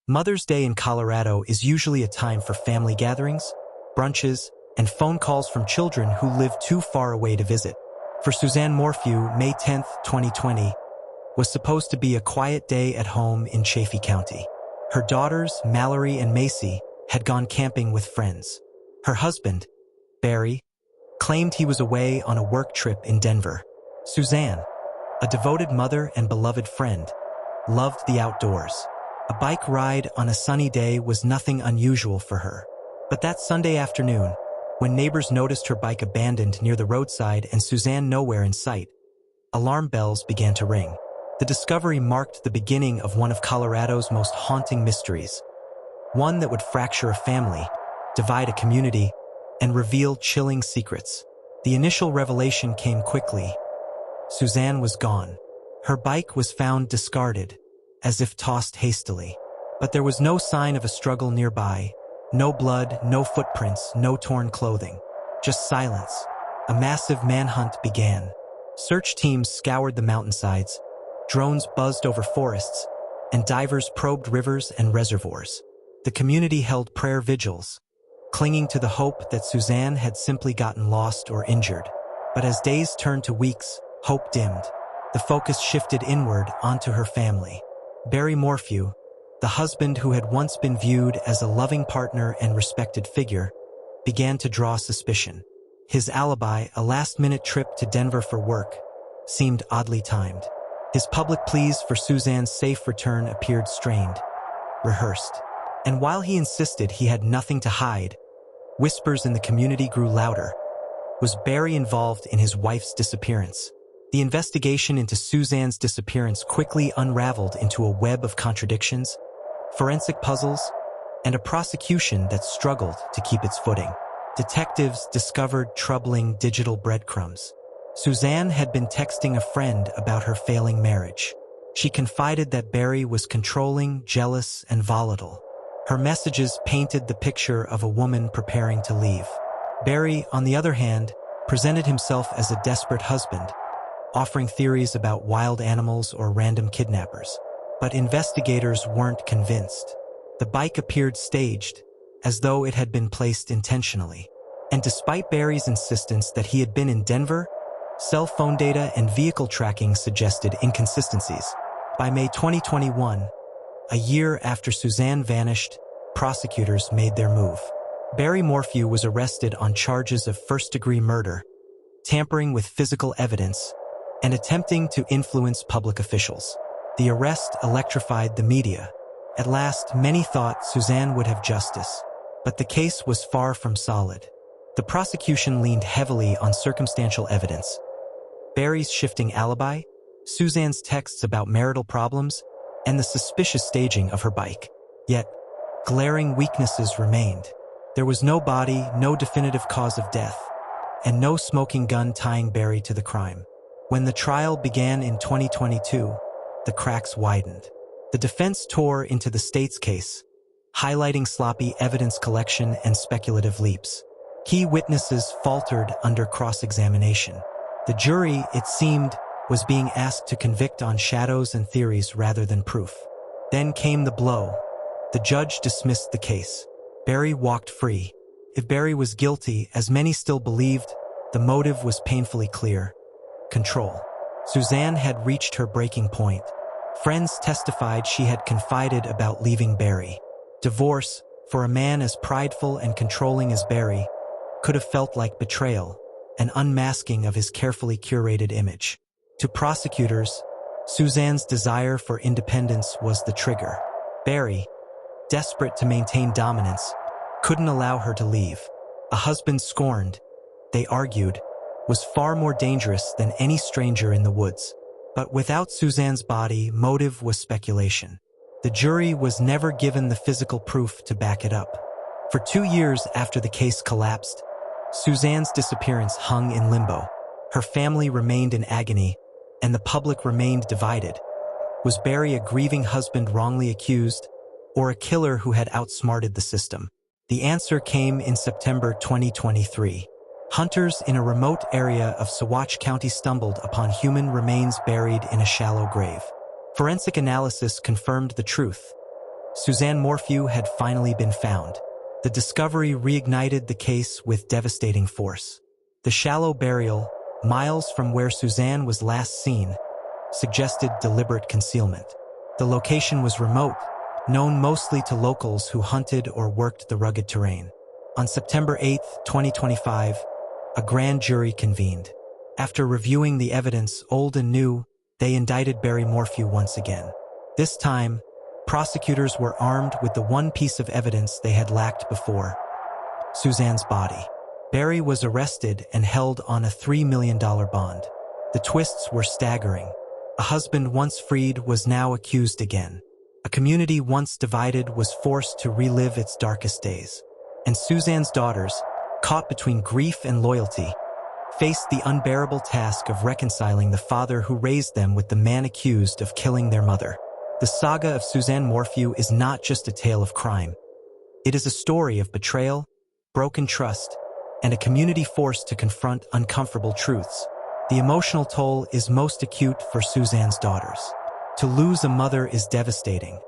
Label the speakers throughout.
Speaker 1: Mother's Day in Colorado is usually a time for family gatherings, brunches, and phone calls from children who live too far away to visit. For Suzanne Morphew, May 10, 2020, was supposed to be a quiet day at home in Chaffee County. Her daughters, Mallory and Macy, had gone camping with friends. Her husband, Barry, claimed he was away on a work trip in Denver. Suzanne, a devoted mother and beloved friend, loved the outdoors. A bike ride on a sunny day was nothing unusual for her. But that Sunday afternoon, when neighbors noticed her bike abandoned near the roadside and Suzanne nowhere in sight, alarm bells began to ring. The discovery marked the beginning of one of Colorado's most haunting mysteries, one that would fracture a family, divide a community, and reveal chilling secrets. The initial revelation came quickly. Suzanne was gone. Her bike was found discarded, as if tossed hastily. But there was no sign of a struggle nearby. No blood, no footprints, no torn clothing. Just silence. A massive manhunt began. Search teams scoured the mountainsides, drones buzzed over forests, and divers probed rivers and reservoirs. The community held prayer vigils, clinging to the hope that Suzanne had simply gotten lost or injured. But as days turned to weeks, hope dimmed. The focus shifted inward onto her family. Barry Morphew, the husband who had once been viewed as a loving partner and respected figure, began to draw suspicion. His alibi, a last-minute trip to Denver for work, seemed oddly timed. His public pleas for Suzanne's safe return appeared strained, rehearsed. And while he insisted he had nothing to hide, whispers in the community grew louder. Was Barry involved in his wife's disappearance? The investigation into Suzanne's disappearance quickly unraveled into a web of contradictions, forensic puzzles, and a prosecution that struggled to keep its footing. Detectives discovered troubling digital breadcrumbs. Suzanne had been texting a friend about her failing marriage. She confided that Barry was controlling, jealous, and volatile. Her messages painted the picture of a woman preparing to leave. Barry, on the other hand, presented himself as a desperate husband, offering theories about wild animals or random kidnappers. But investigators weren't convinced. The bike appeared staged, as though it had been placed intentionally. And despite Barry's insistence that he had been in Denver, cell phone data and vehicle tracking suggested inconsistencies. By May 2021, a year after Suzanne vanished, prosecutors made their move. Barry Morphew was arrested on charges of first-degree murder, tampering with physical evidence, and attempting to influence public officials. The arrest electrified the media. At last, many thought Suzanne would have justice. But the case was far from solid. The prosecution leaned heavily on circumstantial evidence. Barry's shifting alibi, Suzanne's texts about marital problems, and the suspicious staging of her bike. Yet, glaring weaknesses remained. There was no body, no definitive cause of death, and no smoking gun tying Barry to the crime. When the trial began in 2022, the cracks widened. The defense tore into the state's case, highlighting sloppy evidence collection and speculative leaps. Key witnesses faltered under cross-examination. The jury, it seemed, was being asked to convict on shadows and theories rather than proof. Then came the blow. The judge dismissed the case. Barry walked free. If Barry was guilty, as many still believed, the motive was painfully clear. Control. Suzanne had reached her breaking point. Friends testified she had confided about leaving Barry. Divorce, for a man as prideful and controlling as Barry, could have felt like betrayal, an unmasking of his carefully curated image. To prosecutors, Suzanne's desire for independence was the trigger. Barry, desperate to maintain dominance, couldn't allow her to leave. A husband scorned, they argued, was far more dangerous than any stranger in the woods. But without Suzanne's body, motive was speculation. The jury was never given the physical proof to back it up. For 2 years after the case collapsed, Suzanne's disappearance hung in limbo. Her family remained in agony, and the public remained divided. Was Barry a grieving husband wrongly accused, or a killer who had outsmarted the system? The answer came in September 2023. Hunters in a remote area of Saguache County stumbled upon human remains buried in a shallow grave. Forensic analysis confirmed the truth. Suzanne Morphew had finally been found. The discovery reignited the case with devastating force. The shallow burial, miles from where Suzanne was last seen, suggested deliberate concealment. The location was remote, known mostly to locals who hunted or worked the rugged terrain. On September 8, 2025, a grand jury convened. After reviewing the evidence, old and new, they indicted Barry Morphew once again. This time, prosecutors were armed with the one piece of evidence they had lacked before: Suzanne's body. Barry was arrested and held on a $3 million bond. The twists were staggering. A husband once freed was now accused again. A community once divided was forced to relive its darkest days. And Suzanne's daughters, caught between grief and loyalty, faced the unbearable task of reconciling the father who raised them with the man accused of killing their mother. The saga of Suzanne Morphew is not just a tale of crime. It is a story of betrayal, broken trust, and a community forced to confront uncomfortable truths. The emotional toll is most acute for Suzanne's daughters. To lose a mother is devastating.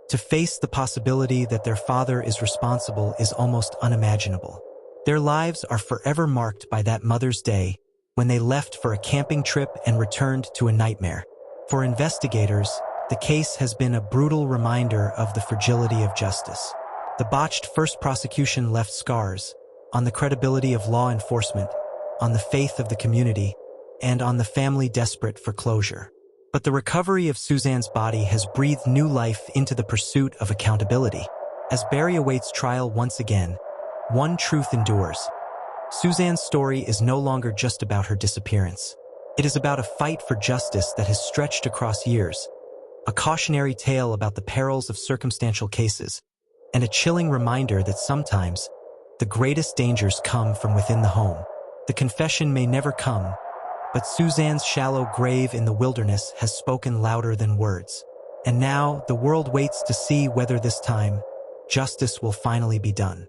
Speaker 1: To face the possibility that their father is responsible is almost unimaginable. Their lives are forever marked by that Mother's Day, when they left for a camping trip and returned to a nightmare. For investigators, the case has been a brutal reminder of the fragility of justice. The botched first prosecution left scars on the credibility of law enforcement, on the faith of the community, and on the family desperate for closure. But the recovery of Suzanne's body has breathed new life into the pursuit of accountability. As Barry awaits trial once again, one truth endures: Suzanne's story is no longer just about her disappearance. It is about a fight for justice that has stretched across years, a cautionary tale about the perils of circumstantial cases, and a chilling reminder that sometimes the greatest dangers come from within the home. The confession may never come, but Suzanne's shallow grave in the wilderness has spoken louder than words. And now the world waits to see whether this time justice will finally be done.